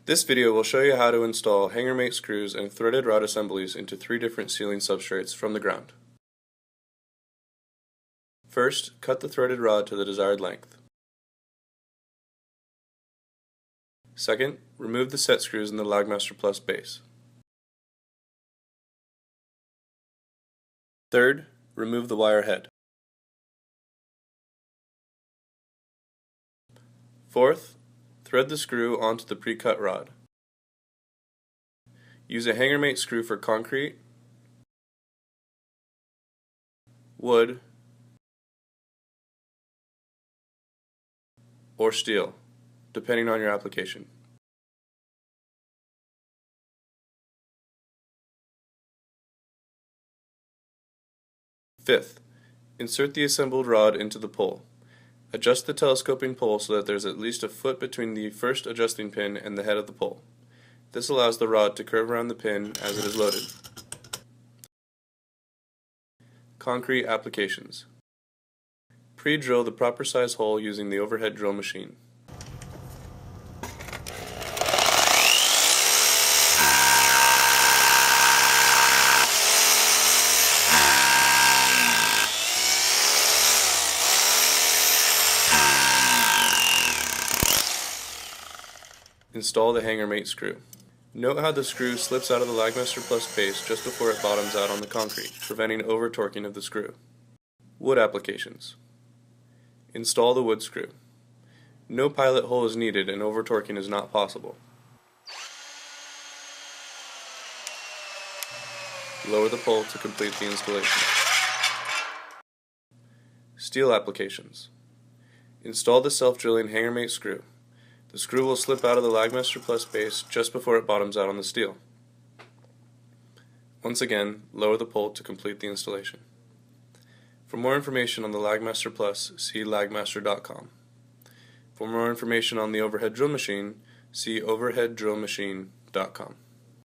This video will show you how to install HangerMate screws and threaded rod assemblies into 3 different ceiling substrates from the ground. First, cut the threaded rod to the desired length. Second, remove the set screws in the Lagmaster Plus base. Third, remove the wire head. Fourth, thread the screw onto the pre-cut rod. Use a HangerMate screw for concrete, wood, or steel, depending on your application. Fifth, insert the assembled rod into the pole. Adjust the telescoping pole so that there's at least a foot between the first adjusting pin and the head of the pole. This allows the rod to curve around the pin as it is loaded. Concrete applications. Pre-drill the proper size hole using the overhead drill machine. Install the HangerMate screw. Note how the screw slips out of the Lagmaster Plus base just before it bottoms out on the concrete, preventing over-torquing of the screw. Wood applications. Install the wood screw. No pilot hole is needed and over-torquing is not possible. Lower the pole to complete the installation. Steel applications. Install the self-drilling HangerMate screw. The screw will slip out of the Lagmaster Plus base just before it bottoms out on the steel. Once again, lower the pole to complete the installation. For more information on the Lagmaster Plus, see lagmaster.com. For more information on the overhead drill machine, see overheaddrillmachine.com.